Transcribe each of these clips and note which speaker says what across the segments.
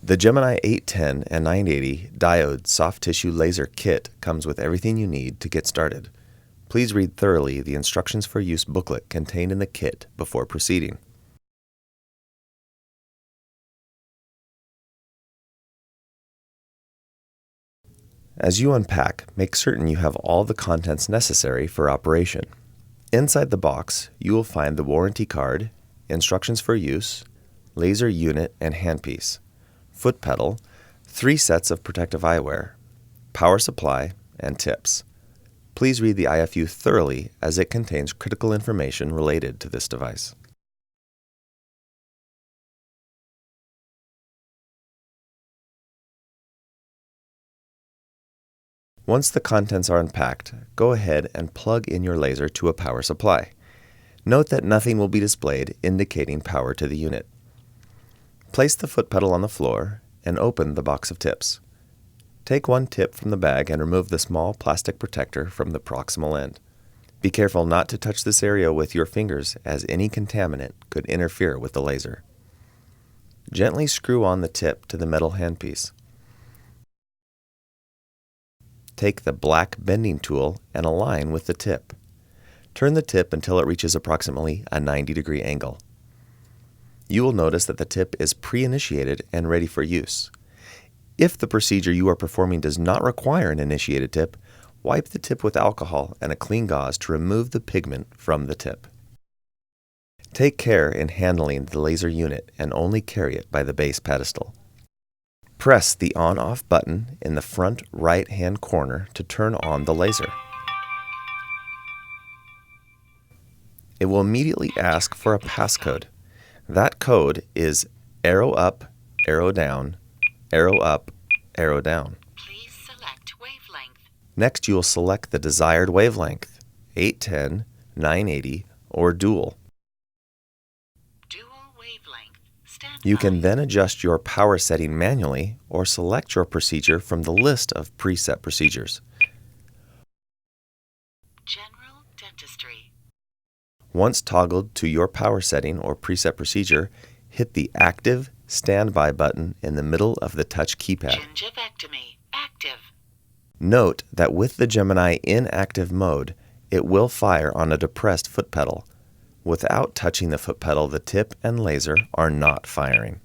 Speaker 1: The Gemini 810 and 980 diode soft tissue laser kit comes with everything you need to get started. Please read thoroughly the instructions for use booklet contained in the kit before proceeding. As you unpack, make certain you have all the contents necessary for operation. Inside the box, you will find the warranty card, instructions for use, laser unit and handpiece, foot pedal, 3 sets of protective eyewear, power supply, and tips. Please read the IFU thoroughly as it contains critical information related to this device. Once the contents are unpacked, go ahead and plug in your laser to a power supply. Note that nothing will be displayed indicating power to the unit. Place the foot pedal on the floor and open the box of tips. Take one tip from the bag and remove the small plastic protector from the proximal end. Be careful not to touch this area with your fingers as any contaminant could interfere with the laser. Gently screw on the tip to the metal handpiece. Take the black bending tool and align with the tip. Turn the tip until it reaches approximately a 90-degree angle. You will notice that the tip is pre-initiated and ready for use. If the procedure you are performing does not require an initiated tip, wipe the tip with alcohol and a clean gauze to remove the pigment from the tip. Take care in handling the laser unit and only carry it by the base pedestal. Press the on-off button in the front right-hand corner to turn on the laser. It will immediately ask for a passcode. That code is arrow up, arrow down, arrow up, arrow down.
Speaker 2: Please select wavelength.
Speaker 1: Next, you will select the desired wavelength, 810, 980, or dual. You can then adjust your power setting manually or select your procedure from the list of preset procedures.
Speaker 2: General dentistry.
Speaker 1: Once toggled to your power setting or preset procedure, hit the Active Standby button in the middle of the touch keypad.
Speaker 2: Gingivectomy active.
Speaker 1: Note that with the Gemini in active mode, it will fire on a depressed foot pedal. Without touching the foot pedal, the tip and laser are not firing.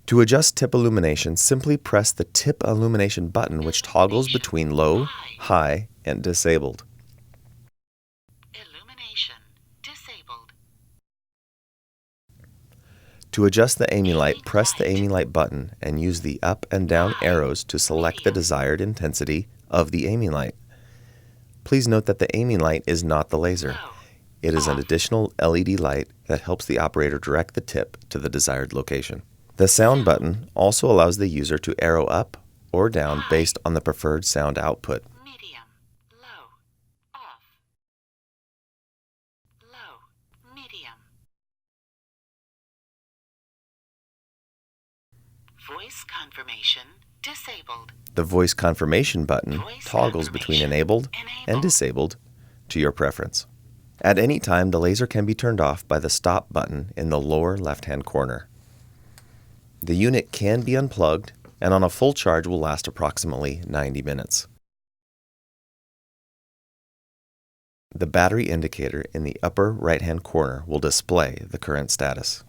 Speaker 1: To adjust tip illumination, simply press the tip illumination button, which toggles between low, high, and disabled.
Speaker 2: Illumination disabled.
Speaker 1: To adjust the aiming light, press the aiming light button and use the up and down arrows to select the desired intensity of the aiming light. Please note that the aiming light is not the laser. It is an additional LED light that helps the operator direct the tip to the desired location. The sound button also allows the user to arrow up or down based on the preferred sound output.
Speaker 2: Medium, low, off. Low, medium. Voice confirmation disabled.
Speaker 1: The voice confirmation button toggles between enabled and disabled to your preference. At any time, the laser can be turned off by the stop button in the lower left-hand corner. The unit can be unplugged and on a full charge will last approximately 90 minutes. The battery indicator in the upper right-hand corner will display the current status.